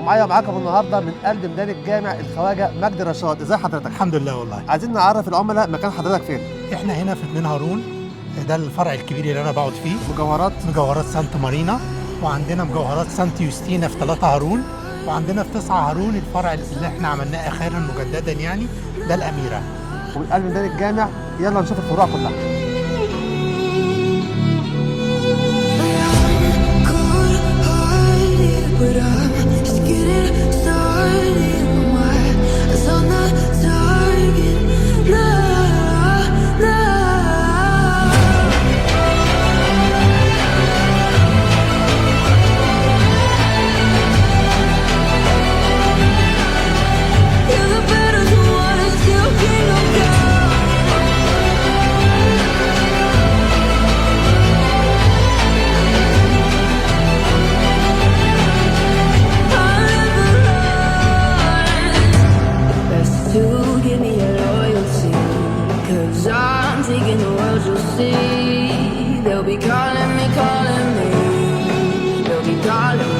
معاكم النهارده من قلب ميدان الجامع الخواجه مجدي رشاد. ازي حضرتك؟ الحمد لله. والله عايزين نعرف العملاء مكان حضرتك فين. احنا هنا في 2 هارون، ده الفرع الكبير اللي انا بقعد فيه. مجوهرات سانت مارينا، وعندنا مجوهرات سانت يوستينا في 3 هارون، وعندنا في 9 هارون الفرع اللي احنا عملناه اخيرا مجددا، يعني ده الاميره. ومن قلب ميدان الجامع يلا نشوف الفروع كلها. Taking the world, you'll see. They'll be calling me. They'll be calling me.